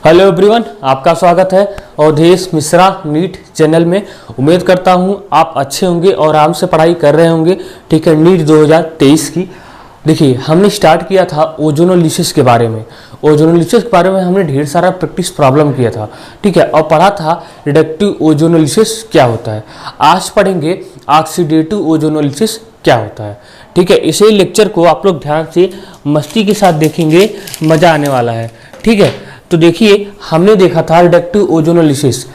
Hello everyone, आपका स्वागत है अवधेश मिश्रा नीट चैनल में। उम्मीद करता हूं आप अच्छे होंगे और आराम से पढ़ाई कर रहे होंगे। ठीक है, नीट 2023 की देखिए हमने स्टार्ट किया था ओजोनोलिसिस के बारे में। ओजोनोलिसिस के बारे में हमने ढेर सारा प्रैक्टिस प्रॉब्लम किया था। ठीक है, और पढ़ा था रिडक्टिव ओजोनोलिसिस क्या होता है। आज पढ़ेंगे ऑक्सीडेटिव ओजोनोलिसिस क्या होता है। ठीक है, इसी लेक्चर को आप लोग ध्यान से मस्ती के साथ देखेंगे, मज़ा आने वाला है। ठीक है, तो देखिए हमने देखा था रिडक्टिव ओजोनोलिसिस।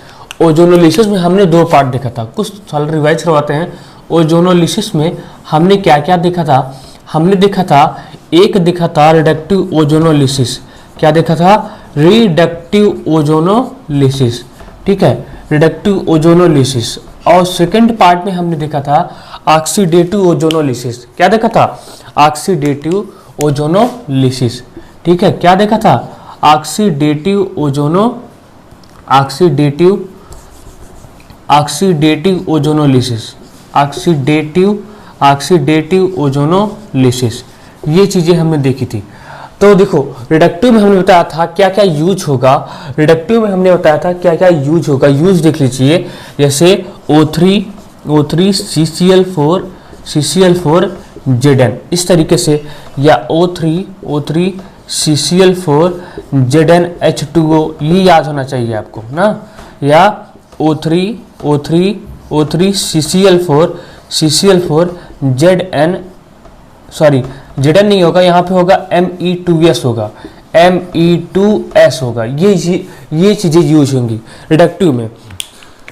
ओजोनोलिसिस में हमने दो पार्ट देखा था, कुछ साल रिवाइज करवाते हैं। ओजोनोलिसिस में हमने क्या क्या देखा था? हमने देखा था, एक देखा था रिडक्टिव ओजोनोलिसिस। क्या देखा था? Reductive ozonolysis. ठीक है, रिडक्टिव ओजोनोलिसिस। और सेकंड पार्ट में हमने देखा था ऑक्सीडेटिव ओजोनोलिसिस। क्या देखा था? Oxidative ozonolysis. ठीक है, क्या देखा था? Oxidative ozonolysis. ऑक्सीडेटिव ओजोनोलिसिस, ये चीजें हमने देखी थी। तो देखो रिडक्टिव में हमने बताया था क्या क्या यूज होगा। रिडक्टिव में हमने बताया था क्या क्या यूज होगा। यूज देख लीजिए, जैसे O3 CCl4 Zn इस तरीके से, या O3 CCl4 ZnH2O, ये याद होना चाहिए आपको ना। या O3 CCl4 Zn नहीं होगा, यहाँ पे होगा Me2S होगा, Me2S होगा। ये चीज़ें यूज होंगी रिडक्टिव में।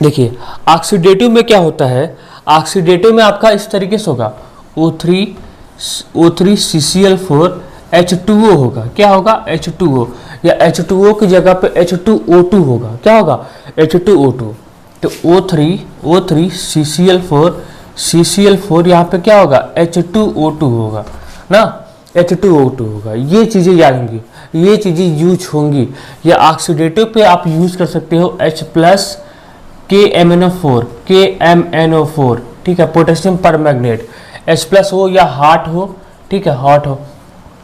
देखिए ऑक्सीडेटिव में क्या होता है? ऑक्सीडेटिव में आपका इस तरीके से होगा, O3 CCl4 H2O होगा। क्या होगा? H2O, या H2O की जगह पे H2O2 होगा। क्या होगा? H2O2। तो O3 CCl4 यहाँ पे क्या होगा? H2O2 होगा ना, H2O2 होगा। ये चीज़ें याद होंगी, ये चीज़ें यूज होंगी। या ऑक्सीडेटिव पे आप यूज कर सकते हो H+ KMnO4। ठीक है, पोटेशियम परमैंगनेट H+ हो या हॉट हो। ठीक है, हॉट हो,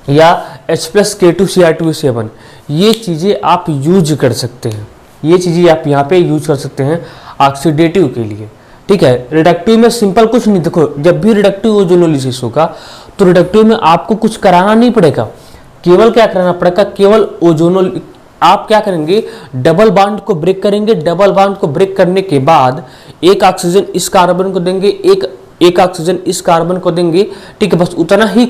या H+ K2Cr2 ये चीज़ें आप यूज कर सकते हैं। ये चीज़ें आप यहाँ पे यूज कर सकते हैं ऑक्सीडेटिव के लिए। ठीक है, रिडक्टिव में सिंपल कुछ नहीं। देखो जब भी रिडक्टिव ओजोनोलिसिस होगा तो रिडक्टिव में आपको कुछ कराना नहीं पड़ेगा। केवल क्या कराना पड़ेगा? केवल आप क्या करेंगे? डबल बॉन्ड को ब्रेक करेंगे। डबल बॉन्ड को ब्रेक करने के बाद एक ऑक्सीजन इस कार्बन को देंगे, एक ऑक्सीजन इस कार्बन को देंगे। ठीक है, बस उतना ही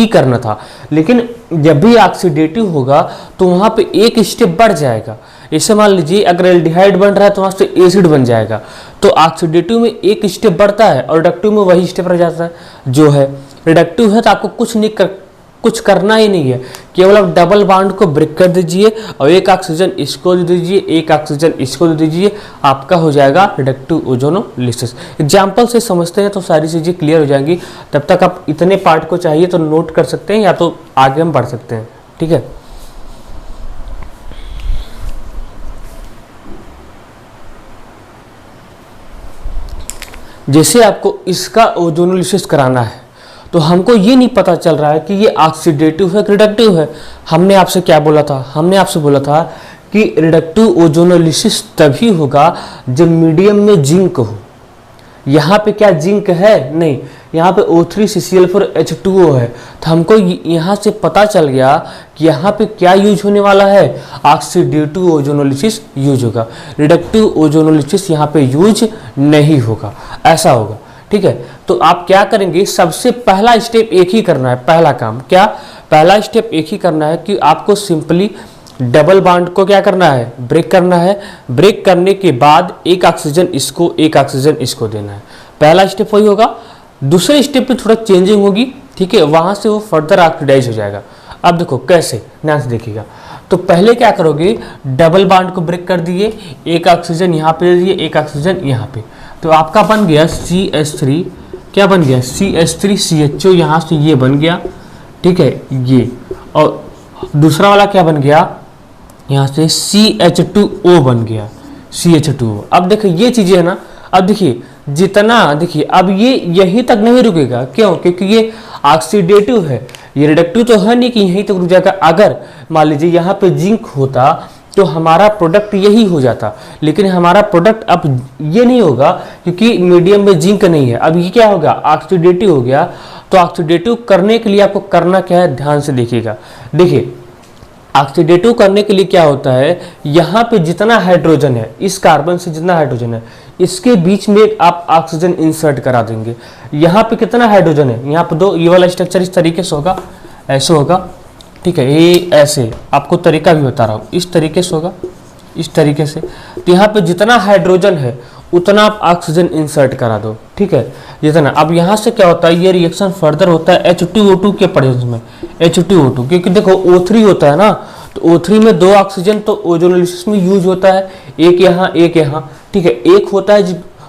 करना था। लेकिन जब भी ऑक्सीडेटिव होगा तो वहां पे एक स्टेप बढ़ जाएगा। जैसे मान लीजिए अगर एल्डिहाइड बन रहा है तो वहां से एसिड बन जाएगा। तो ऑक्सीडेटिव में एक स्टेप बढ़ता है और रिडक्टिव में वही स्टेप रह जाता है जो है। रिडक्टिव है तो आपको कुछ करना ही नहीं है, केवल आप डबल बॉन्ड को ब्रेक कर दीजिए और एक ऑक्सीजन इसको दे दीजिए, एक ऑक्सीजन इसको दे दीजिए, आपका हो जाएगा रिडक्टिव ओजोनोलिसिस। एग्जाम्पल से समझते हैं तो सारी चीज़ें क्लियर हो जाएंगी। तब तक आप इतने पार्ट को चाहिए तो नोट कर सकते हैं या तो आगे हम बढ़ सकते हैं। ठीक है, जैसे आपको इसका ओजोनोलिसिस कराना है तो हमको ये नहीं पता चल रहा है कि ये ऑक्सीडेटिव है कि रिडक्टिव है। हमने आपसे क्या बोला था? हमने आपसे बोला था कि रिडक्टिव ओजोनोलिसिस तभी होगा जब मीडियम में जिंक हो। यहाँ पे क्या जिंक है? नहीं, यहाँ पे O3 CCl4 H2O है। तो हमको यहाँ से पता चल गया कि यहाँ पे क्या यूज होने वाला है? ऑक्सीडेटिव ओजोनोलिसिस यूज होगा। रिडक्टिव ओजोनोलिसिस यहाँ पे यूज नहीं होगा, ऐसा होगा। ठीक है, तो आप क्या करेंगे? सबसे पहला स्टेप एक ही करना है। पहला काम क्या? पहला स्टेप एक ही करना है कि आपको सिंपली डबल बॉन्ड को क्या करना है? ब्रेक करना है। ब्रेक करने के बाद एक ऑक्सीजन इसको, एक ऑक्सीजन इसको देना है। पहला स्टेप वही होगा। दूसरे स्टेप पे थोड़ा चेंजिंग होगी। ठीक है, वहां से वो फर्दर ऑक्सीडाइज हो जाएगा। अब देखो कैसे, ध्यान से देखिएगा। तो पहले क्या करोगे? डबल बॉन्ड को ब्रेक कर दिए, एक ऑक्सीजन यहाँ पे दे दिए, एक ऑक्सीजन यहाँ पे। तो आपका बन गया CH3। क्या बन गया? CH3 CHO, यहाँ से ये बन गया। ठीक है, ये। और दूसरा वाला क्या बन गया? यहाँ से CH2O बन गया, CH2O। अब देखिए ये चीज़ें है ना। अब देखिए जितना, देखिए अब ये यहीं तक नहीं रुकेगा। क्यों? क्योंकि ये ऑक्सीडेटिव है, ये रिडक्टिव तो है नहीं कि यहीं तक रुक जाएगा। अगर मान लीजिए यहाँ पे जिंक होता तो हमारा प्रोडक्ट यही हो जाता। लेकिन हमारा प्रोडक्ट अब ये नहीं होगा क्योंकि मीडियम में जिंक नहीं है। अब ये क्या होगा, ऑक्सीडेटिव हो गया। तो ऑक्सीडेटिव करने के लिए आपको करना क्या है, ध्यान से देखिएगा। देखिए ऑक्सीडेटिव करने के लिए क्या होता है, यहाँ पे जितना हाइड्रोजन है, इस कार्बन से जितना हाइड्रोजन है, इसके बीच में एक आप ऑक्सीजन इंसर्ट करा देंगे। यहाँ पे कितना हाइड्रोजन है, यहाँ पे 2। ये वाला स्ट्रक्चर इस तरीके से होगा, ऐसे होगा, ठीक है। ये ऐसे, आपको तरीका भी बता रहा हूँ, इस तरीके से होगा, इस तरीके से। तो यहाँ पे जितना हाइड्रोजन है उतना आप ऑक्सीजन इंसर्ट करा दो, ठीक है, जितना। अब यहाँ से क्या होता है, ये रिएक्शन फर्दर होता है H2O2 के प्रेजेंस में, H2O2, क्योंकि देखो O3 होता है ना, तो O3 में 2 ऑक्सीजन तो ओजोनोलिसिस में यूज होता है, एक यहाँ एक यहाँ, ठीक है। एक होता है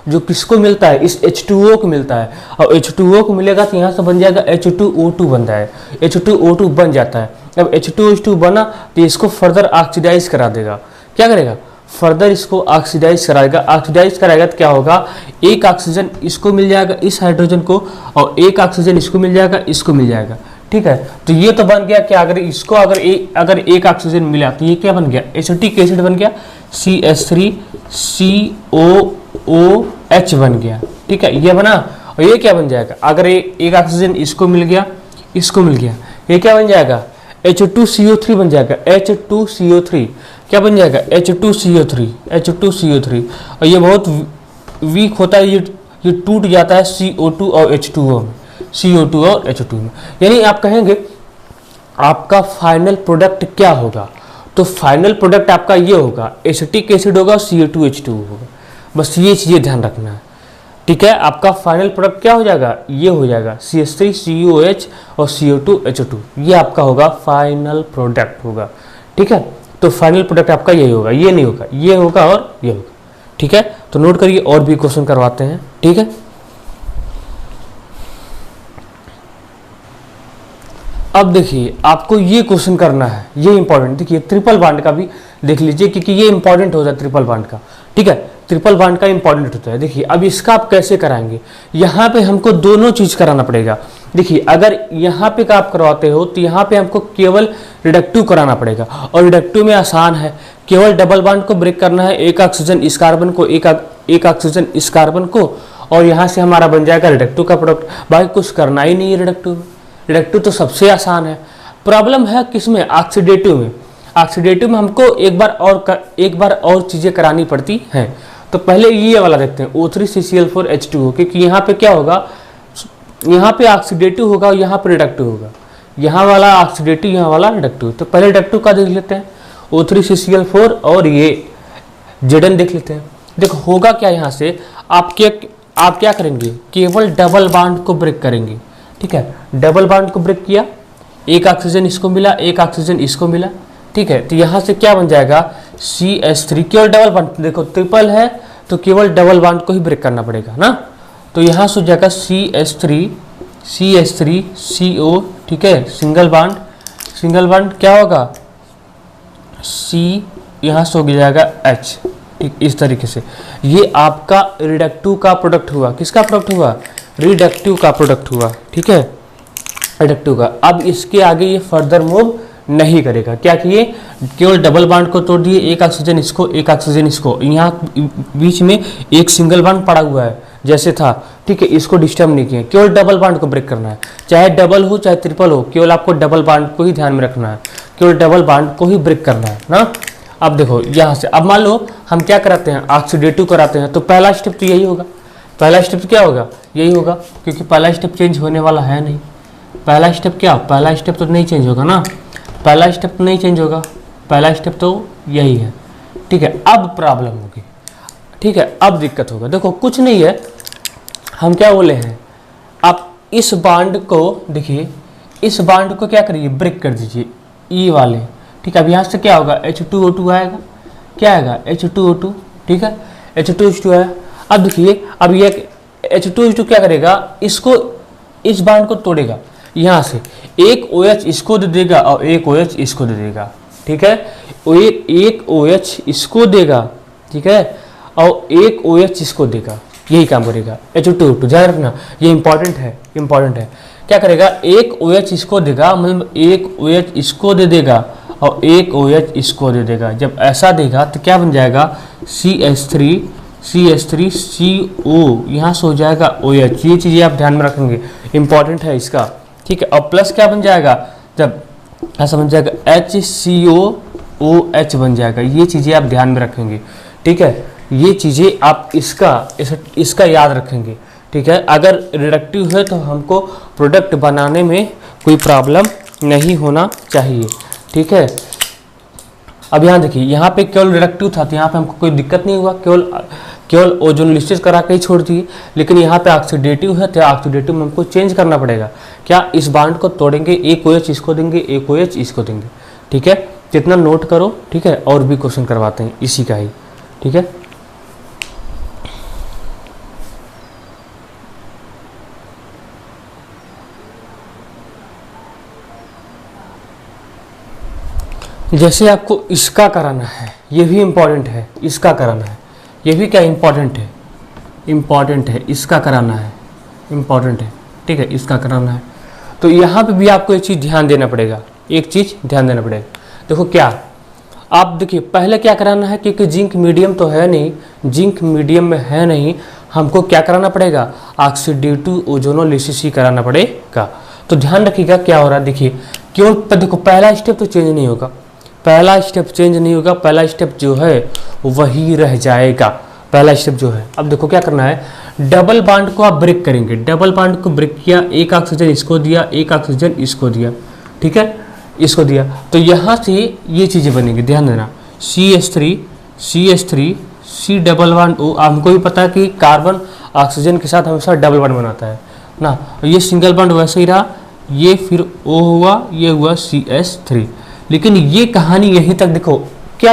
जो किसको मिलता है, इस H2O को मिलता है, और H2O को मिलेगा तो यहाँ से बन जाएगा H2O2 बनता है, H2O2 बन जाता है। अब H2O2 बना तो इसको फर्दर ऑक्सीडाइज करा देगा, क्या करेगा, फर्दर इसको ऑक्सीडाइज कराएगा। ऑक्सीडाइज कराएगा तो क्या होगा, एक ऑक्सीजन इसको मिल जाएगा, इस हाइड्रोजन को, और एक ऑक्सीजन इसको मिल जाएगा, इसको मिल जाएगा, ठीक है। तो ये तो बन गया कि अगर इसको अगर एक ऑक्सीजन मिला तो ये क्या बन गया, एसिटिक एसिड बन गया, CH3COOH बन गया, ठीक है, ये बना। और ये क्या बन जाएगा, अगर एक ऑक्सीजन इसको मिल गया, इसको मिल गया, ये क्या बन जाएगा, H2CO3 बन जाएगा, H2CO3 क्या बन जाएगा, H2CO3। और ये बहुत वीक होता है, ये टूट जाता है CO2 और H2O में, CO2 और H2 में। यानी आप कहेंगे आपका फाइनल प्रोडक्ट क्या होगा, तो फाइनल प्रोडक्ट आपका ये होगा, एसिटिक एसिड होगा, CO2H2 होगा। बस ये चीज़ें ध्यान रखना है, ठीक है। आपका फाइनल प्रोडक्ट क्या हो जाएगा, ये हो जाएगा CH3COH और CO2H2, ये आपका होगा फाइनल प्रोडक्ट होगा, ठीक है। तो फाइनल प्रोडक्ट आपका यही होगा, ये नहीं होगा, ये होगा और ये होगा, ठीक है। तो नोट करिए, और भी क्वेश्चन करवाते हैं, ठीक है। अब देखिए आपको ये क्वेश्चन करना है, ये इंपॉर्टेंट। देखिए ट्रिपल बॉन्ड का भी देख लीजिए क्योंकि ये इंपॉर्टेंट होता है ट्रिपल बॉन्ड का, ठीक है। ट्रिपल बॉन्ड का इंपॉर्टेंट होता है। देखिए अब इसका आप कैसे कराएंगे, यहाँ पे हमको दोनों चीज कराना पड़ेगा। देखिए अगर यहाँ पे का आप करवाते हो तो यहाँ पे हमको केवल रिडक्टिव कराना पड़ेगा, और रिडक्टिव में आसान है, केवल डबल बॉन्ड को ब्रेक करना है, एक ऑक्सीजन इस कार्बन को, एक ऑक्सीजन इस कार्बन को, और यहाँ से हमारा बन जाएगा रिडक्टिव का प्रोडक्ट। बाकी कुछ करना ही नहीं है रिडक्टिव में। रिडक्टिव तो सबसे आसान है। प्रॉब्लम है किसमें, ऑक्सीडेटिव में। ऑक्सीडेटिव में हमको एक बार और चीजें करानी पड़ती हैं। तो पहले ये वाला देखते हैं, O3CCl4H2O, क्योंकि यहाँ पे क्या होगा, यहाँ पे ऑक्सीडेटिव होगा और यहाँ पे रिडक्टिव होगा। यहाँ वाला ऑक्सीडेटिव, यहाँ वाला रिडक्टिव। तो पहले रिडक्टिव का देख लेते हैं, O3CCl4 और ये Zn देख लेते हैं। देखो होगा क्या, यहाँ से आप क्या करेंगे, केवल डबल बॉन्ड को ब्रेक करेंगे, ठीक है। डबल बॉन्ड को ब्रेक किया, एक ऑक्सीजन इसको मिला, एक ऑक्सीजन इसको मिला, ठीक है। तो यहाँ से क्या बन जाएगा, CH3, केवल डबल बॉन्ड। देखो ट्रिपल है तो केवल डबल बॉन्ड को ही ब्रेक करना पड़ेगा ना। तो यहाँ से हो जाएगा CH3CO, ठीक है, सिंगल बॉन्ड क्या होगा, C, यहाँ से हो जाएगा H, ठीक, इस तरीके से। ये आपका रिडक्टिव का प्रोडक्ट हुआ। किसका प्रोडक्ट हुआ, रिडक्टिव का प्रोडक्ट हुआ, ठीक है, रिडक्टिव का। अब इसके आगे ये फर्दर मूव नहीं करेगा। क्या किए, केवल डबल बॉन्ड को तोड़ दिए, एक ऑक्सीजन इसको, एक ऑक्सीजन इसको, यहाँ बीच में एक सिंगल बॉन्ड पड़ा हुआ है जैसे था, ठीक है, इसको डिस्टर्ब नहीं किए। केवल डबल बॉन्ड को ब्रेक करना है, चाहे डबल हो चाहे ट्रिपल हो, केवल आपको डबल बॉन्ड को ही ध्यान में रखना है, केवल डबल बॉन्ड को ही ब्रेक करना है ना। अब देखो यहाँ से, अब मान लो हम क्या कराते हैं, ऑक्सीडेटिव कराते हैं, तो पहला स्टेप तो यही होगा। पहला स्टेप क्या होगा, यही होगा, क्योंकि पहला स्टेप चेंज होने वाला है नहीं। पहला स्टेप क्या, पहला स्टेप तो नहीं चेंज होगा ना, पहला स्टेप नहीं चेंज होगा, पहला स्टेप तो यही है, ठीक है। अब प्रॉब्लम होगी, ठीक है, अब दिक्कत होगा। देखो कुछ नहीं है, हम क्या बोले हैं, आप इस बॉन्ड को देखिए, इस बॉन्ड को क्या करिए, ब्रेक कर दीजिए, ई वाले, ठीक है। अब यहाँ से क्या होगा, H2O2 आएगा, क्या आएगा, H2O2, ठीक है, H2H2 आया। अब देखिए, अब ये H2H2 क्या करेगा, इसको, इस बॉन्ड को तोड़ेगा, यहाँ से एक OH इसको दे देगा और एक OH इसको दे देगा, ठीक है। एक OH इसको देगा, ठीक है, और एक OH इसको देगा, यही काम करेगा H2O2। ध्यान रखना, ये इंपॉर्टेंट है। क्या करेगा, एक OH इसको देगा, मतलब एक OH इसको दे देगा और एक OH इसको दे देगा। जब ऐसा देगा तो क्या बन जाएगा, CH3CO, यहाँ से हो जाएगा OH। ये चीज़ें आप ध्यान में रखेंगे, इंपॉर्टेंट है इसका, ठीक है। और प्लस क्या बन जाएगा, जब ऐसा बन जाएगा HCOOH बन जाएगा। ये चीज़ें आप ध्यान में रखेंगे, ठीक है। ये चीज़ें आप इसका याद रखेंगे, ठीक है। अगर रिडक्टिव है तो हमको प्रोडक्ट बनाने में कोई प्रॉब्लम नहीं होना चाहिए, ठीक है। अब यहाँ देखिए, यहाँ पे केवल रिडक्टिव था तो यहाँ पे हमको कोई दिक्कत नहीं हुआ, केवल ओजोनोलिसिस करा के ही छोड़ दिए। लेकिन यहाँ पे ऑक्सीडेटिव है तो ऑक्सीडेटिव में हमको चेंज करना पड़ेगा। क्या, इस बॉन्ड को तोड़ेंगे, एक OH इसको देंगे, एक OH इसको देंगे, ठीक है। जितना नोट करो, ठीक है। और भी क्वेश्चन करवाते हैं इसी का ही, ठीक है। जैसे आपको इसका कराना है, ये भी इम्पॉर्टेंट है, इसका कराना है, ये भी क्या इम्पॉर्टेंट है, इसका कराना है, इम्पॉर्टेंट है, ठीक है। इसका कराना है तो यहाँ पे भी आपको एक चीज़ ध्यान देना पड़ेगा, देखो क्या, आप देखिए पहले क्या कराना है, क्योंकि जिंक मीडियम तो है नहीं, जिंक मीडियम में है नहीं, हमको क्या कराना पड़ेगा, ऑक्सीडेटिव ओजोनोलिसिस ही कराना पड़ेगा। तो ध्यान रखिएगा क्या हो रहा है, देखिए केवल देखो पहला स्टेप तो चेंज नहीं होगा, पहला स्टेप जो है वही रह जाएगा, पहला स्टेप जो है। अब देखो क्या करना है, डबल बॉन्ड को आप ब्रेक करेंगे, डबल बॉन्ड को ब्रेक किया, एक ऑक्सीजन इसको दिया, एक ऑक्सीजन इसको दिया, ठीक है, इसको दिया। तो यहाँ से ये चीज़ें बनेंगी, ध्यान देना, CH3 C double bond O। हमको भी पता है कि कार्बन ऑक्सीजन के साथ हमेशा डबल बॉन्ड बनाता है ना, ये सिंगल बॉन्ड वैसे ही रहा, ये फिर O हुआ, ये हुआ CH3। लेकिन ये कहानी यहीं तक, देखो क्या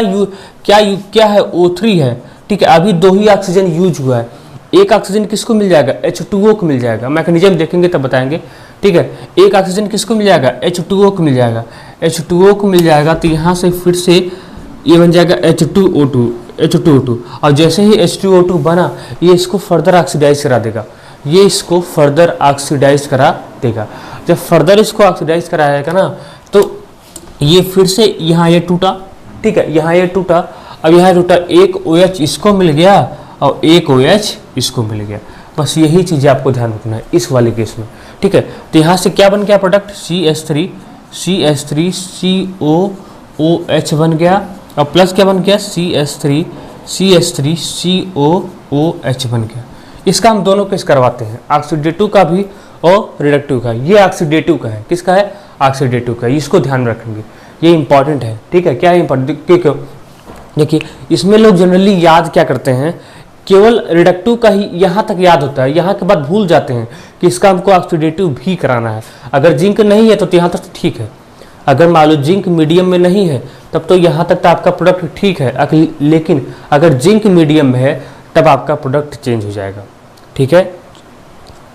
है, O3 है, ठीक है। अभी 2 ही ऑक्सीजन यूज हुआ है, एक ऑक्सीजन किसको मिल जाएगा, H2O को मिल जाएगा। मैकेनिज्म देखेंगे तब बताएंगे, ठीक है। एक ऑक्सीजन किसको मिल जाएगा, H2O को मिल जाएगा, H2O को मिल जाएगा। तो यहाँ से फिर से ये बन जाएगा H2O2। और जैसे ही H2O2 बना, ये इसको फर्दर ऑक्सीडाइज करा देगा, जब फर्दर इसको ऑक्सीडाइज कराएगा ना, तो ये फिर से यहाँ ये टूटा, ठीक है, यहाँ ये टूटा, अब यहाँ टूटा, एक OH इसको मिल गया और एक OH इसको मिल गया। बस यही चीज़ें आपको ध्यान रखना है इस वाले केस में, ठीक है। तो यहाँ से क्या बन गया प्रोडक्ट, CH3COOH बन गया, और प्लस क्या बन गया, CH3COOH बन गया। इसका हम दोनों केस करवाते हैं, ऑक्सीडेटिव का भी और रिडक्टिव का। ये ऑक्सीडेटिव का है, किसका है, ऑक्सीडेटिव का। इसको ध्यान रखेंगे, ये इंपॉर्टेंट है, ठीक है। क्या इंपॉर्टेंट, क्यों, देखिए इसमें लोग जनरली याद क्या करते हैं, केवल रिडक्टिव का ही यहाँ तक याद होता है, यहाँ के बाद भूल जाते हैं कि इसका हमको ऑक्सीडेटिव भी कराना है। अगर जिंक नहीं है तो यहाँ तक ठीक है, अगर मान लो जिंक मीडियम में नहीं है तब तो यहाँ तक तो आपका प्रोडक्ट ठीक है, लेकिन अगर जिंक मीडियम में है तब आपका प्रोडक्ट चेंज हो जाएगा, ठीक है।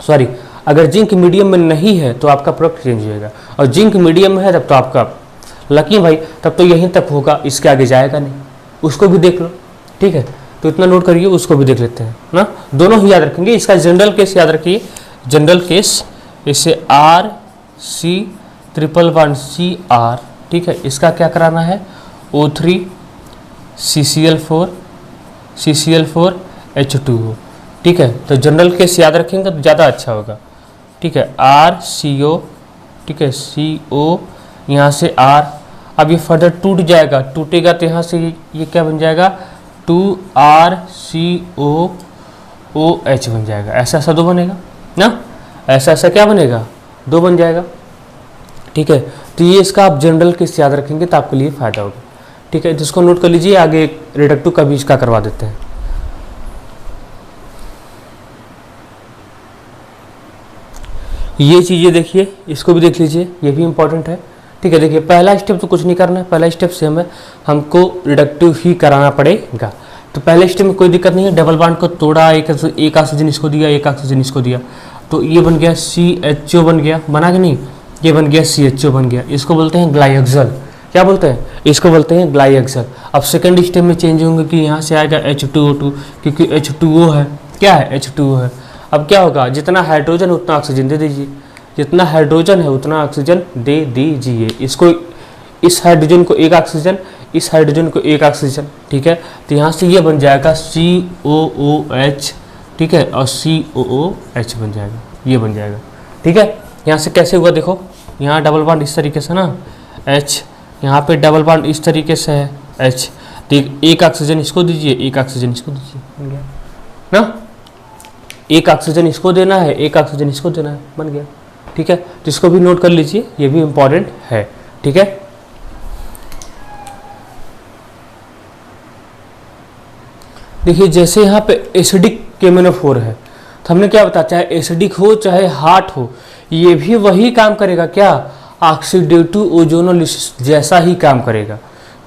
सॉरी, अगर जिंक मीडियम में नहीं है तो आपका प्रोडक्ट चेंज हो जाएगा, और जिंक मीडियम में है तब तो आपका लकी भाई, तब तो यहीं तक होगा, इसके आगे जाएगा नहीं। उसको भी देख लो, ठीक है। तो इतना नोट करिए, उसको भी देख लेते हैं ना, दोनों ही याद रखेंगे। इसका जनरल केस याद रखिए, जनरल केस, इसे RC∼CR, ठीक है। इसका क्या कराना है, O3 CCl4 H2O, ठीक है। तो जनरल केस याद रखेंगे तो ज़्यादा अच्छा होगा, ठीक है। RCO, ठीक है, CO, यहाँ से R। अब ये फर्दर टूट जाएगा, टूटेगा तो यहाँ से ये क्या बन जाएगा, 2RCOOH बन जाएगा। ऐसा 2 बनेगा ना, ऐसा क्या बनेगा, 2 बन जाएगा, ठीक है। तो ये इसका आप जनरल केस याद रखेंगे तो आपके लिए फ़ायदा होगा, ठीक है। जिसको नोट कर लीजिए, आगे रिडक्टिव का भी इसका करवा देते हैं। ये चीज़ें देखिए, इसको भी देख लीजिए, ये भी इंपॉर्टेंट है, ठीक है। देखिए पहला स्टेप तो कुछ नहीं करना है, पहला स्टेप से हमको रिडक्टिव ही कराना पड़ेगा। तो पहले स्टेप में कोई दिक्कत नहीं है, डबल बॉन्ड को तोड़ा, एक ऑक्सीजन इसको दिया, एक ऑक्सीजन इसको दिया, तो ये बन गया CHO बन गया, बना कि नहीं, ये बन गया CHO बन गया। इसको बोलते हैं ग्लाइएक्सल, क्या बोलते हैं, इसको बोलते हैं ग्लाइएक्सल। अब सेकंड स्टेप में चेंज होंगे कि यहाँ से आएगा H2O2, क्योंकि H2O है, क्या है, H2O है। अब क्या होगा, जितना हाइड्रोजन उतना ऑक्सीजन दे दीजिए, जितना हाइड्रोजन है उतना ऑक्सीजन दे दीजिए। इसको इस हाइड्रोजन को एक ऑक्सीजन, इस हाइड्रोजन को एक ऑक्सीजन, ठीक है। तो यहाँ से ये बन जाएगा COOH, ठीक है, और COOH बन जाएगा, ये बन जाएगा, ठीक है। यहाँ से कैसे हुआ देखो, यहाँ डबल बॉन्ड इस तरीके से ना H, यहाँ पे डबल बॉन्ड इस तरीके से है H, तो एक ऑक्सीजन इसको दीजिए, एक ऑक्सीजन इसको दीजिए, बन गया ना। एक ऑक्सीजन इसको देना है, एक ऑक्सीजन इसको देना है, बन गया, ठीक है। तो इसको भी नोट कर लीजिए, ये भी इंपॉर्टेंट है, ठीक है। देखिए जैसे यहाँ पे एसिडिक KMnO4 है, तो हमने क्या बताया, चाहे एसिडिक हो चाहे हार्ड हो, ये भी वही काम करेगा, क्या, ऑक्सीडेटिव ओजोनोलिसिस जैसा ही काम करेगा,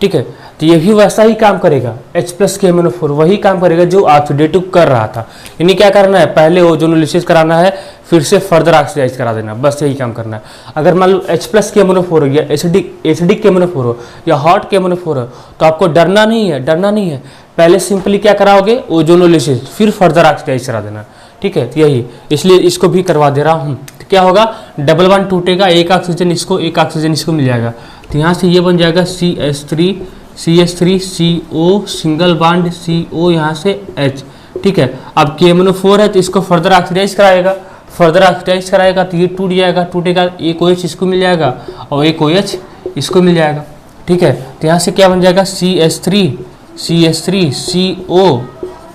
ठीक है। तो ये भी वैसा ही काम करेगा, H+ KMnO4 वही काम करेगा जो ऑक्सीडेटिव कर रहा था। यानी क्या करना है, पहले ओजोनोलिसिस कराना है, फिर से फर्दर ऑक्सीडाइज करा देना, बस यही काम करना है। अगर मान लो H+ KMnO4 हो या एसिडिक KMnO4 हो या हॉट KMnO4 हो, तो आपको डरना नहीं है, डरना नहीं है। पहले सिंपली क्या कराओगे, ओजोनोलिसिस, फिर फर्दर ऑक्सीडाइज करा देना, ठीक है। तो यही, इसलिए इसको भी करवा दे रहा हूँ। तो क्या होगा, डबल बॉन्ड टूटेगा, एक ऑक्सीजन इसको, एक ऑक्सीजन इसको मिल जाएगा। तो यहाँ से ये बन जाएगा CH3 CO, single bond CO, यहाँ से H, ठीक है। अब KMnO4 है तो इसको फर्दर ऑक्सीडाइज कराएगा, फर्दर ऑक्सीडाइज कराएगा तो ये टूट जाएगा, टूटेगा, एक OH इसको मिल जाएगा और एक OH इसको मिल जाएगा, ठीक है। तो यहाँ से क्या बन जाएगा, CH3 CO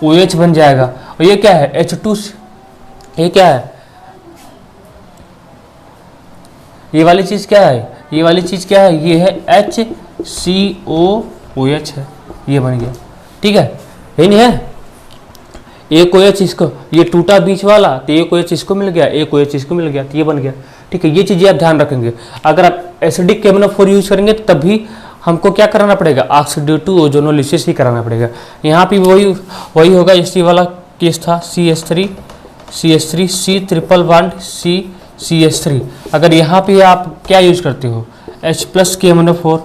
OH बन जाएगा। और ये क्या है, H2, ये क्या है, ये वाली चीज़ क्या है, ये वाली चीज़ क्या है, ये है HCOOH है, ये बन गया, ठीक है, यही नहीं है। एक OH इसको, ये टूटा बीच वाला, तो एक OH इसको मिल गया, एक OH इसको मिल गया, तो ये बन गया, ठीक है। ये चीज़ें आप ध्यान रखेंगे। अगर आप एसिडिक KMnO4 यूज करेंगे तो तभी हमको क्या कराना पड़ेगा, ऑक्सीडेटिव ओजोनोलिसिस ही कराना पड़ेगा। यहाँ पे वही होगा, इसी वाला केस था, CH3 C triple bond CH3। अगर यहाँ पे आप क्या यूज करते हो, H+ KMnO4,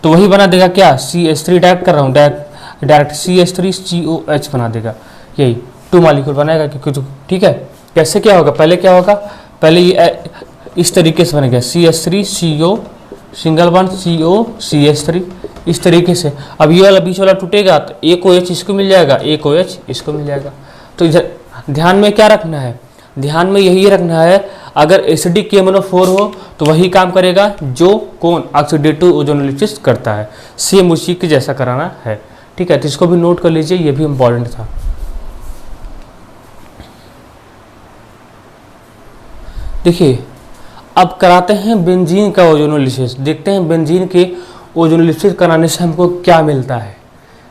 तो वही बना देगा क्या, CH3 डायरेक्ट कर रहा हूँ, डायरेक्ट CH3COH बना देगा, यही 2 मॉलिक्यूल बनाएगा, क्योंकि ठीक है। कैसे क्या होगा, पहले क्या होगा, पहले ये इस तरीके से बनेगा CH3CO, single bond CO CH3, इस तरीके से। अब ये वाला बीच वाला टूटेगा तो एक OH इसको मिल जाएगा, एक OH इसको मिल जाएगा। तो ध्यान में क्या रखना है, ध्यान में यही रखना है, अगर एसिडिक KMnO4 हो तो वही काम करेगा जो कौन, ऑक्सीडेटिव ओजोनोलिसिस करता है, सेम उसी के जैसा कराना है, ठीक है। तो इसको भी नोट कर लीजिए, ये भी इंपॉर्टेंट था। देखिए अब कराते हैं बेंजीन का ओजोनोलिसिस, देखते हैं बेंजीन के ओजोनोलिसिस कराने से हमको क्या मिलता है,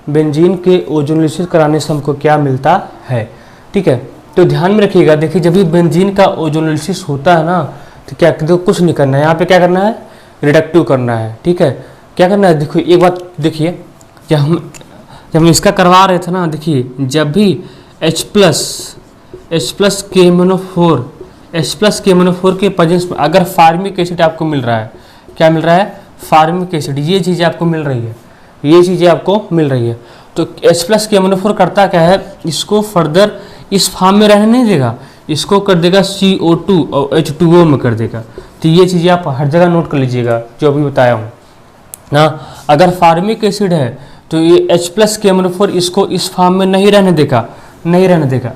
बेंजीन के ओजोनोलिसिस कराने से हमको क्या मिलता है, ठीक है। तो ध्यान में रखिएगा, देखिए जब भी बेंजीन का ओजोनोलिसिस होता है ना, तो क्या तो कुछ नहीं करना है, यहाँ पे क्या करना है, रिडक्टिव करना है, ठीक है। क्या करना है, देखो एक बात देखिए, जब हम इसका करवा रहे थे ना, देखिए जब भी H+ KMnO4 के प्रेजेंस में अगर फार्मिक एसिड आपको मिल रहा है, क्या मिल रहा है, फार्मिक एसिड, ये चीज़ें आपको मिल रही है, ये चीज़ें आपको मिल रही है, तो H+ KMnO4 करता क्या है, इसको फर्दर इस फॉर्म में रहने नहीं देगा, इसको कर देगा CO2 और H2O में कर देगा। तो ये चीज़ें आप हर जगह नोट कर लीजिएगा जो अभी बताया हूँ ना। अगर फार्मिक एसिड है तो ये H+ KMnO4 इसको इस फॉर्म में नहीं रहने देगा,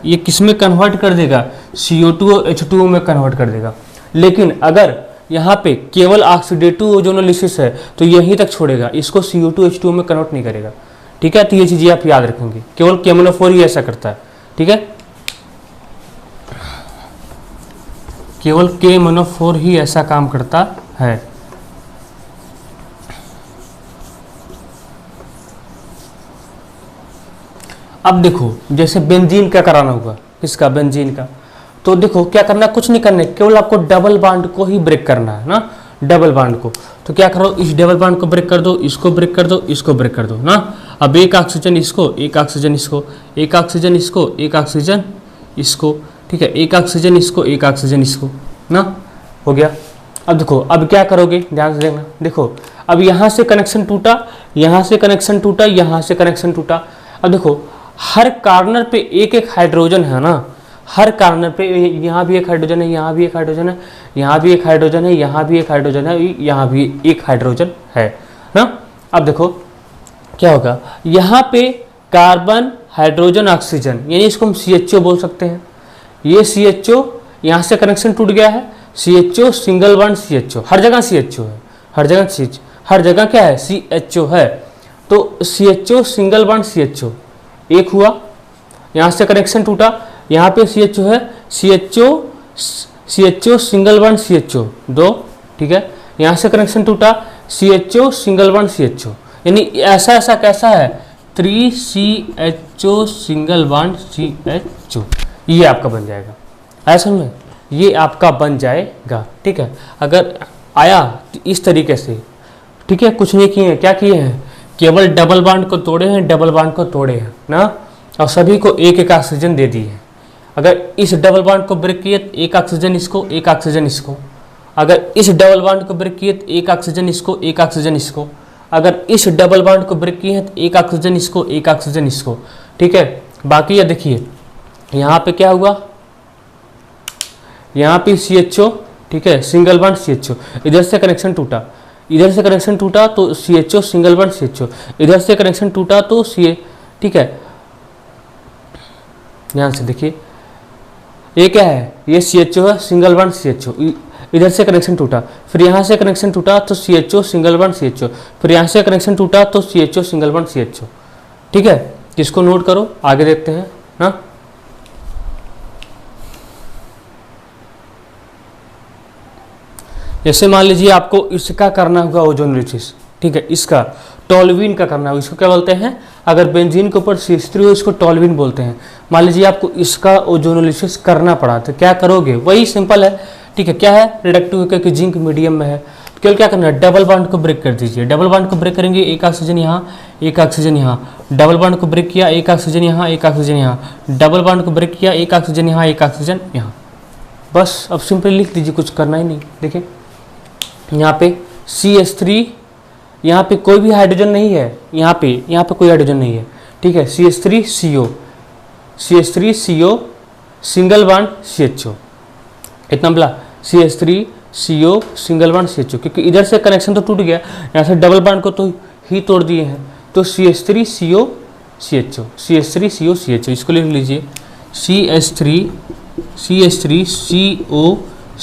ये किस में कन्वर्ट कर देगा, CO2 और H2O में कन्वर्ट कर देगा। लेकिन अगर यहाँ पे केवल ऑक्सीडेटिव ओजोनोलिसिस है तो यहीं तक छोड़ेगा, इसको CO2 H2O में कन्वर्ट नहीं करेगा, ठीक है। तो ये चीज़ें आप याद रखेंगे, केवल KMnO4 ही ऐसा करता है, ठीक है, केवल KMnO4 ही ऐसा काम करता है। अब देखो जैसे बेंजीन का कराना होगा, किसका, बेंजीन का, तो देखो क्या करना, कुछ नहीं करना है, केवल आपको डबल बॉन्ड को ही ब्रेक करना है ना, डबल बॉन्ड को। तो क्या करो, इस डबल बॉन्ड को ब्रेक कर दो, इसको ब्रेक कर दो, इसको ब्रेक कर दो ना। अब एक ऑक्सीजन इसको, एक ऑक्सीजन इसको, एक ऑक्सीजन इसको, एक ऑक्सीजन इसको, ठीक है, एक ऑक्सीजन इसको, एक ऑक्सीजन इसको ना, हो गया। अब देखो अब क्या करोगे, ध्यान से देखना, देखो अब यहाँ से कनेक्शन टूटा, यहाँ से कनेक्शन टूटा, यहाँ से कनेक्शन टूटा। अब देखो हर कॉर्नर पे एक एक हाइड्रोजन है ना, हर कॉर्नर पे यहाँ भी एक हाइड्रोजन है, यहाँ भी एक हाइड्रोजन है, यहाँ भी एक हाइड्रोजन है, यहाँ भी एक हाइड्रोजन है, यहाँ भी एक हाइड्रोजन है ना। अब देखो क्या होगा, यहाँ पे कार्बन हाइड्रोजन ऑक्सीजन, यानी इसको हम CHO बोल सकते हैं। ये CHO, यहाँ से कनेक्शन टूट गया है, CHO सिंगल बॉन्ड CHO, हर जगह CHO है, हर जगह CH, हर जगह क्या है CHO है। तो CHO सिंगल बॉन्ड CHO एक हुआ, यहाँ से कनेक्शन टूटा, यहाँ पे CHO है, CHO सिंगल बॉन्ड CHO दो, ठीक है। यहाँ से कनेक्शन टूटा, CHO सिंगल बॉन्ड CHO, यानी ऐसा ऐसा कैसा है 3CHO सिंगल बॉन्ड CHO, ये आपका बन जाएगा। ऐसा में ये आपका बन जाएगा, ठीक है। अगर आया तो इस तरीके से, ठीक है। कुछ नहीं किए हैं, क्या किए हैं, केवल डबल बॉन्ड को तोड़े हैं, डबल बॉन्ड को तोड़े हैं ना, और सभी को एक एक ऑक्सीजन दे दिए हैं। अगर इस डबल बॉन्ड को ब्रेक किए तो एक ऑक्सीजन इसको, एक ऑक्सीजन इसको। अगर इस डबल बॉन्ड को ब्रेक किए तो एक ऑक्सीजन इसको, एक ऑक्सीजन इसको। अगर इस डबल बॉन्ड को ब्रेक किए तो एक ऑक्सीजन इसको, एक ऑक्सीजन इसको, ठीक है। बाकी ये देखिए यहाँ पे क्या हुआ, यहाँ पे CHO, ठीक है, सिंगल बॉन्ड CHO, इधर से कनेक्शन टूटा, इधर से कनेक्शन टूटा तो CHO सिंगल बॉन्ड CHO, इधर से कनेक्शन टूटा तो ठीक है। ध्यान से देखिए, ये क्या है, ये CHO है सिंगल बॉन्ड CHO, इधर से कनेक्शन टूटा, फिर यहाँ से कनेक्शन टूटा तो CHO सिंगल बॉन्ड CHO, फिर यहाँ से कनेक्शन टूटा तो CHO सिंगल बॉन्ड CHO, ठीक है। इसको नोट करो, आगे देखते हैं ना। जैसे मान लीजिए आपको इसका करना होगा ओजोनोलिसिस, ठीक है, इसका टोल्यूइन का करना होगा, इसको क्या बोलते हैं, अगर बेंजीन के ऊपर CH3 हो इसको टोल्यूइन बोलते हैं। मान लीजिए आपको इसका ओजोनोलिसिस करना पड़ा तो क्या करोगे, वही सिंपल है, ठीक है। क्या है, रिडक्टिव क्योंकि जिंक मीडियम में है, तो केवल क्या करना है, डबल बॉन्ड को ब्रेक कर दीजिए। डबल बॉन्ड को ब्रेक करेंगे, एक ऑक्सीजन यहाँ, एक ऑक्सीजन यहाँ, डबल बॉन्ड को ब्रेक किया, एक ऑक्सीजन यहाँ, एक ऑक्सीजन यहाँ, डबल बॉन्ड को ब्रेक किया, एक ऑक्सीजन यहाँ, एक ऑक्सीजन यहाँ। बस अब सिंपली लिख दीजिए, कुछ करना ही नहीं। देखिए यहाँ पे CH3, यहाँ पे कोई भी हाइड्रोजन नहीं है, यहाँ पे कोई हाइड्रोजन नहीं है, ठीक है। CH3CO सिंगल बॉन्ड CHO, इतना बोला, CH3CO सिंगल बॉन्ड CHO, क्योंकि इधर से कनेक्शन तो टूट गया, यहाँ से डबल बॉन्ड को तो ही तोड़ दिए हैं, तो CH3CO CH3CO इसको लिख लीजिए, CH3CO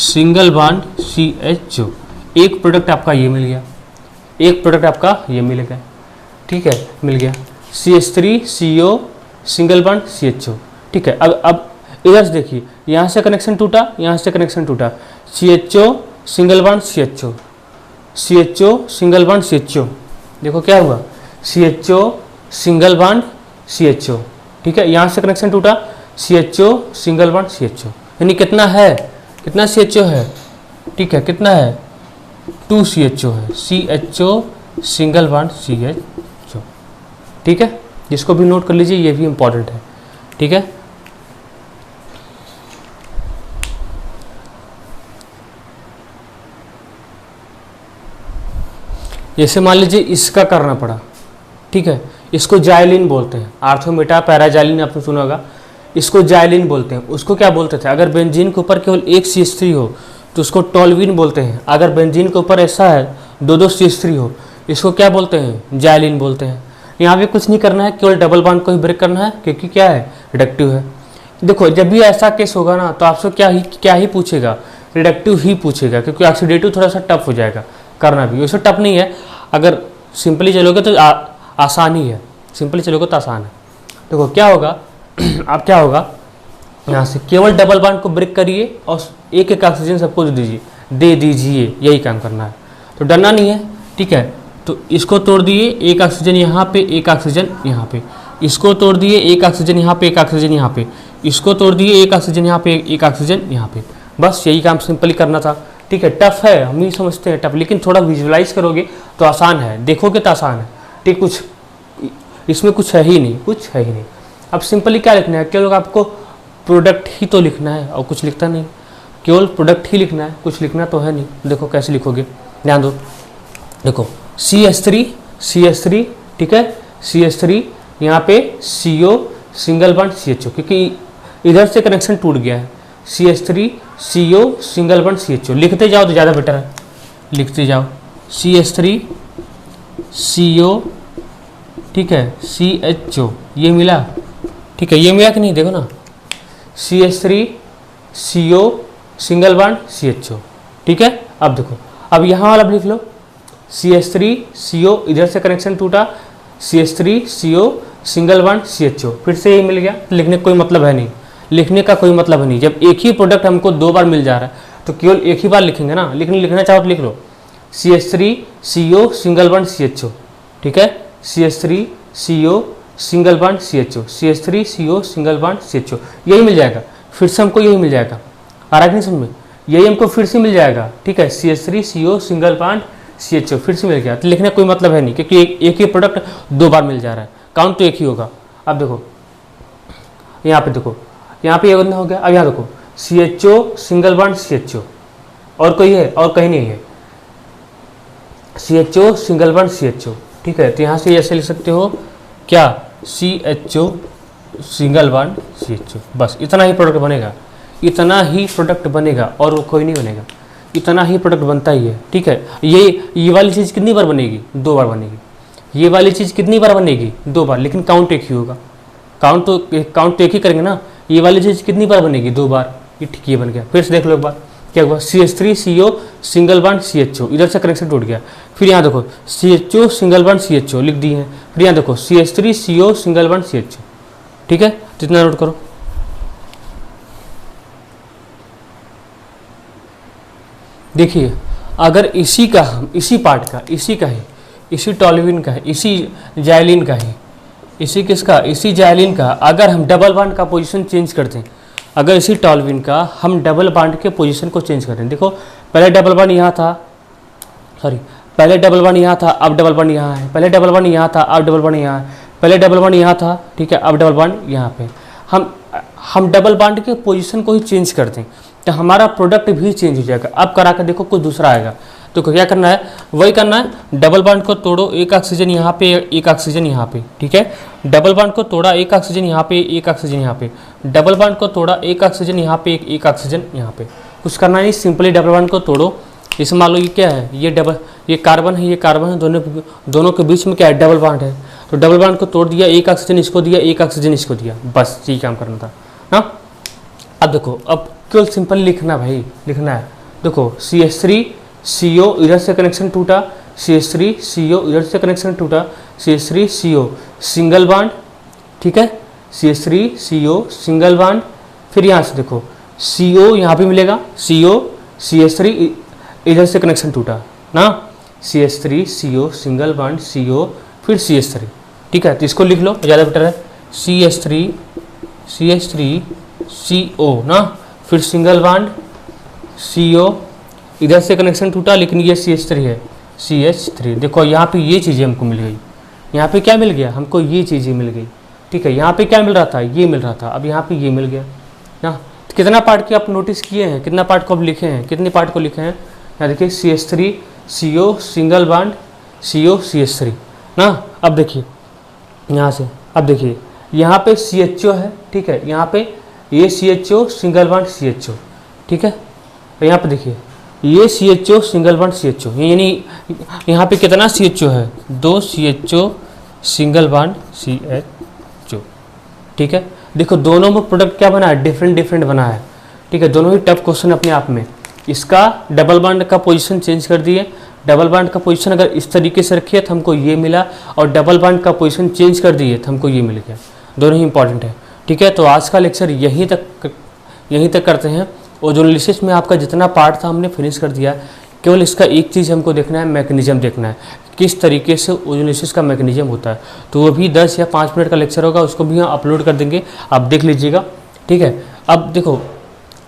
सिंगल बॉन्ड CHO। एक प्रोडक्ट आपका ये मिल गया, एक प्रोडक्ट आपका ये मिल गया, ठीक है, मिल गया CH3CO सिंगल बॉन्ड CHO, ठीक है। अब इधर से देखिए, यहाँ से कनेक्शन टूटा, यहाँ से कनेक्शन टूटा, CHO single bond CHO, CHO single bond CHO, देखो क्या हुआ, CHO सिंगल बॉन्ड CHO, ठीक है। यहाँ से कनेक्शन टूटा, CHO सिंगल बॉन्ड CHO, यानी कितना है, कितना CHO है, ठीक है, कितना है 2 CHO है, CHO सिंगल बॉन्ड CHO, ठीक है। जिसको भी नोट कर लीजिए, ये भी इंपॉर्टेंट है, ठीक है। जैसे मान लीजिए इसका करना पड़ा, ठीक है, इसको जाइलिन बोलते हैं, आर्थोमेटा पैराजाइलिन आपने सुना होगा, इसको जाइलिन बोलते हैं। उसको क्या बोलते थे, अगर बेंजीन के ऊपर केवल एक CH3 हो तो उसको टोल्यूइन बोलते हैं। अगर बेंजीन के ऊपर ऐसा है दो CH3 हो, इसको क्या बोलते हैं, जाइलिन बोलते हैं। यहाँ पे कुछ नहीं करना है, केवल डबल बॉन्ड को ही ब्रेक करना है, क्योंकि क्या है, रिडक्टिव है। देखो जब भी ऐसा केस होगा ना, तो आपसे क्या ही पूछेगा, रिडक्टिव ही पूछेगा, क्योंकि ऑक्सीडेटिव थोड़ा सा टफ हो जाएगा करना भी, वैसे टफ नहीं है। अगर सिंपली चलोगे तो आसान ही है, सिंपली चलोगे तो आसान है। देखो क्या होगा अब क्या होगा, यहाँ से केवल डबल बॉन्ड को ब्रेक करिए और एक एक ऑक्सीजन सबको दे दीजिए, यही काम करना है। तो डरना नहीं है, ठीक है। तो इसको तोड़ दिए, एक ऑक्सीजन यहाँ पे, एक ऑक्सीजन यहाँ पे, इसको तोड़ दिए, एक ऑक्सीजन यहाँ पे, एक ऑक्सीजन यहाँ पे, इसको तोड़ दिए, एक ऑक्सीजन यहाँ पे, एक ऑक्सीजन यहाँ पे। बस यही काम सिंपली करना था, ठीक है। टफ है, हम ही समझते हैं टफ, लेकिन थोड़ा विजुअलाइज करोगे तो आसान है, देखोगे तो आसान है, ठीक। कुछ इसमें कुछ है ही नहीं, कुछ है ही नहीं। अब सिंपली क्या लिखना है, केवल आपको प्रोडक्ट ही तो लिखना है और कुछ लिखता नहीं, केवल प्रोडक्ट ही लिखना है, कुछ लिखना तो है नहीं। देखो कैसे लिखोगे, ध्यान दो, देखो CH3, ठीक है, CH3 यहाँ पे CO सिंगल बॉन्ड CHO, क्योंकि इधर से कनेक्शन टूट गया है, CH3CO सिंगल बॉन्ड CHO। लिखते जाओ तो ज़्यादा बेटर है, लिखते जाओ CH3CO, ठीक है, CHO, ये मिला, ठीक है, ये मिला कि नहीं, देखो ना, CH3CO सिंगल बॉन्ड CHO, ठीक है। अब देखो, अब यहाँ वाला भी लिख लो, CH3CO, इधर से कनेक्शन टूटा, CH3CO सिंगल बॉन्ड CHO, फिर से ये मिल गया। लिखने का कोई मतलब है नहीं, लिखने का कोई मतलब है नहीं। जब एक ही प्रोडक्ट हमको 2 बार मिल जा रहा है तो केवल एक ही बार लिखेंगे ना। लिखना चाहो तो लिख लो CH3CO सिंगल बॉन्ड CHO, ठीक है, CH3CO single bond CHO, CH3CO single bond CHO, यही मिल जाएगा। फिर से हमको यही मिल जाएगा, आ रहा है कि नहीं समझ में, यही हमको फिर से मिल जाएगा, ठीक है, CH3CO सिंगल बॉन्ड CHO, फिर से मिल गया। तो लिखने का कोई मतलब है नहीं, क्योंकि एक ही प्रोडक्ट 2 बार मिल जा रहा है, काउंट तो एक ही होगा। अब देखो यहाँ पे, देखो यहाँ पे ये बंदा हो गया। अब यहाँ देखो CHO सिंगल बॉन्ड CHO, और कोई है, और कहीं नहीं है, CHO सिंगल बॉन्ड CHO, ठीक है। तो यहाँ से ऐसे लिख सकते हो क्या, CHO सिंगल बॉन्ड CHO, बस इतना ही प्रोडक्ट बनेगा, इतना ही प्रोडक्ट बनेगा, और कोई नहीं बनेगा, इतना ही प्रोडक्ट बनता ही है, ठीक है। ये वाली चीज़ कितनी बार बनेगी, 2 बार बनेगी। ये वाली चीज़ कितनी बार बनेगी, 2 बार, लेकिन काउंट एक ही होगा, काउंट तो एक ही करेंगे ना। ये वाली चीज़ कितनी बार बनेगी, 2 बार, ये ठीक, ये बन गया। फिर से देख लो एक बार क्या हुआ, CH3CO सिंगल बॉन्ड CHO, इधर से कनेक्शन टूट गया। फिर यहाँ देखो CHO सिंगल बॉन्ड CHO लिख दिए हैं। फिर यहाँ देखो CH3CO सिंगल बॉन्ड CHO, ठीक है। तो इतना नोट करो। देखिए, अगर इसी का हम, इसी पार्ट का, इसी का ही, इसी टॉल्यूइन का है, इसी जाइलिन का है, इसी किसका, इसी जाइलिन का, अगर हम डबल बॉन्ड का पोजीशन चेंज करते हैं, अगर इसी टॉल्यूइन का हम डबल बॉन्ड के पोजीशन को चेंज करते हैं, देखो पहले डबल बॉन्ड यहाँ था, सॉरी, पहले डबल बॉन्ड यहाँ था, अब डबल बॉन्ड यहाँ है, पहले डबल बॉन्ड यहाँ था, अब डबल बॉन्ड यहाँ है, पहले डबल बॉन्ड यहाँ था, ठीक है, अब डबल बॉन्ड यहाँ पे। हम डबल बॉन्ड के पोजीशन को ही चेंज करते हैं तो हमारा प्रोडक्ट भी चेंज हो जाएगा। अब करा कर देखो कुछ दूसरा आएगा, तो क्या करना है, वही करना है, डबल बॉन्ड को तोड़ो, एक ऑक्सीजन यहाँ पे, एक ऑक्सीजन यहाँ पे, ठीक है। डबल बॉन्ड को तोड़ा, एक ऑक्सीजन यहाँ पे, एक ऑक्सीजन यहाँ पे, डबल बॉन्ड को तोड़ा, एक ऑक्सीजन यहाँ पे, एक ऑक्सीजन यहाँ पे। कुछ करना नहीं, सिंपली डबल बॉन्ड को तोड़ो। इसमें मान लो ये क्या है, ये कार्बन है, ये कार्बन है, दोनों के बीच में क्या है, डबल बॉन्ड है। तो डबल बॉन्ड को तोड़ दिया, एक ऑक्सीजन इसको दिया, एक ऑक्सीजन इसको दिया, बस यही काम करना था ना। अब देखो, अब केवल सिंपल लिखना भाई, लिखना है। देखो CH3CO इधर से कनेक्शन टूटा, CH3CO इधर से कनेक्शन टूटा, CH3CO सिंगल बॉन्ड, ठीक है, CH3CO सिंगल बॉन्ड। फिर यहाँ से देखो CO यहाँ पे मिलेगा, CO CH3 इधर से कनेक्शन टूटा ना, CH3CO सिंगल बॉन्ड CO, फिर CH3, ठीक है। तो इसको लिख लो, ज़्यादा बेटर है, CH3CO ना, फिर सिंगल बॉन्ड CO, इधर से कनेक्शन टूटा, लेकिन ये CH3 है, CH3। देखो यहाँ पे ये चीज़ें हमको मिल गई, यहाँ पे क्या मिल गया हमको, ये चीज़ें मिल गई, ठीक है। यहाँ पे क्या मिल रहा था, ये मिल रहा था, अब यहाँ पे ये मिल गया ना। तो कितना पार्ट के आप नोटिस किए हैं, कितना पार्ट को आप लिखे हैं, कितने पार्ट को लिखे हैं, यहाँ देखिए CH3CO single bond CO CH3 ना। अब देखिए यहाँ से, अब देखिए यहाँ पे CHO है, ठीक है, यहाँ पे ये CHO सिंगल बॉन्ड CHO, ठीक है। यहाँ पे देखिए ये CHO सिंगल बॉन्ड CHO, यानी यहाँ पे कितना CHO है, 2 CHO सिंगल बॉन्ड CHO, ठीक है। देखो दोनों में प्रोडक्ट क्या बना है, डिफरेंट बना है, ठीक है। दोनों ही टफ क्वेश्चन अपने आप में। इसका डबल बॉन्ड का पोजीशन चेंज कर दिए, डबल बॉन्ड का पोजीशन अगर इस तरीके से रखिए तो हमको ये मिला, और डबल बॉन्ड का पोजीशन चेंज कर दिए तो हमको ये मिल गया। दोनों ही इंपॉर्टेंट है, ठीक है। तो आज का लेक्चर यहीं तक करते हैं। ओजोनोलिसिस में आपका जितना पार्ट था हमने फिनिश कर दिया। केवल इसका एक चीज़ हमको देखना है, मैकेनिज्म देखना है, किस तरीके से ओजोनोलिसिस का मैकेनिज्म होता है। तो वो भी 10 या 5 मिनट का लेक्चर होगा, उसको भी हम अपलोड कर देंगे, आप देख लीजिएगा, ठीक है। अब देखो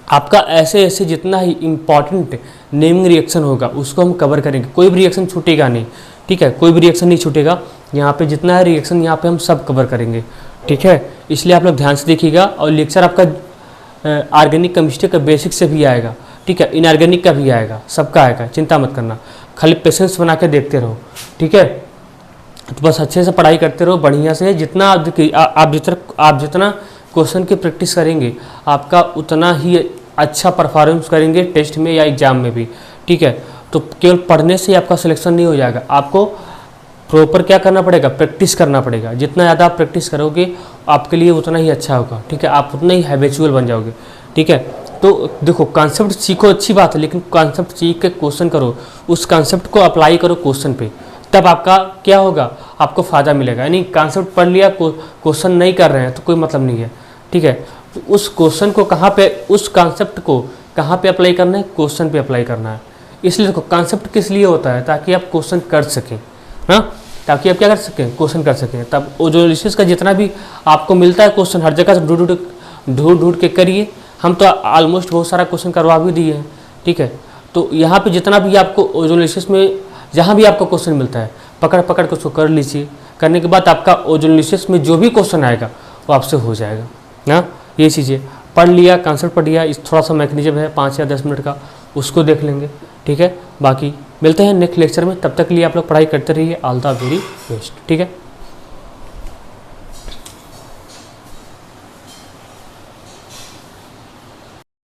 आपका ऐसे जितना ही इम्पॉर्टेंट नेमिंग रिएक्शन होगा उसको हम कवर करेंगे, कोई भी रिएक्शन छूटेगा नहीं, ठीक है, कोई भी रिएक्शन नहीं छूटेगा। यहाँ पे जितना है रिएक्शन यहाँ पे हम सब कवर करेंगे, ठीक है। इसलिए आप लोग ध्यान से देखिएगा। और लेक्चर आपका ऑर्गेनिक केमिस्ट्री का बेसिक से भी आएगा, ठीक है, इनऑर्गेनिक का भी आएगा, सबका आएगा, चिंता मत करना, खाली पेशेंस बना के देखते रहो, ठीक है। तो बस अच्छे से पढ़ाई करते रहो, बढ़िया से, जितना आप जितना क्वेश्चन की प्रैक्टिस करेंगे आपका उतना ही अच्छा परफॉर्मेंस करेंगे टेस्ट में या एग्जाम में भी, ठीक है। तो केवल पढ़ने से ही आपका सिलेक्शन नहीं हो जाएगा, आपको प्रॉपर क्या करना पड़ेगा, प्रैक्टिस करना पड़ेगा। जितना ज़्यादा आप प्रैक्टिस करोगे आपके लिए उतना ही अच्छा होगा, ठीक है। आप उतना ही हैबिचुअल बन जाओगे, ठीक है। तो देखो कॉन्सेप्ट सीखो अच्छी बात है, लेकिन कॉन्सेप्ट सीख के क्वेश्चन करो, उस कॉन्सेप्ट को अप्लाई करो क्वेश्चन पे, तब आपका क्या होगा, आपको फ़ायदा मिलेगा। यानी कॉन्सेप्ट पढ़ लिया, क्वेश्चन नहीं कर रहे हैं तो कोई मतलब नहीं है, ठीक है। तो उस क्वेश्चन को कहाँ पे, उस कॉन्सेप्ट को कहाँ पे अप्लाई करना है, क्वेश्चन पे अप्लाई करना है। इसलिए देखो कॉन्सेप्ट किस लिए होता है, ताकि आप क्वेश्चन कर सकें, हाँ, ताकि आप क्या कर सकें, क्वेश्चन कर सकें। तब ओजोनोलिसिस का जितना भी आपको मिलता है क्वेश्चन, हर जगह से ढूंढ के करिए। हम तो ऑलमोस्ट बहुत सारा क्वेश्चन करवा भी दिए हैं, ठीक है। तो यहाँ पे जितना भी आपको ओजोनोलिसिस में जहाँ भी आपको क्वेश्चन मिलता है पकड़ के उसको कर लीजिए। करने के बाद आपका ओजोनोलिसिस में जो भी क्वेश्चन आएगा वो आपसे हो जाएगा ना। ये चीज़ें पढ़ लिया, कॉन्सेप्ट पढ़ लिया, इस थोड़ा सा मैकेनिज्म है 5 या 10 मिनट का, उसको देख लेंगे, ठीक है। बाकी मिलते हैं नेक्स्ट लेक्चर में, तब तक के लिए आप लोग पढ़ाई करते रहिए। ऑल द वेरी बेस्ट, ठीक है।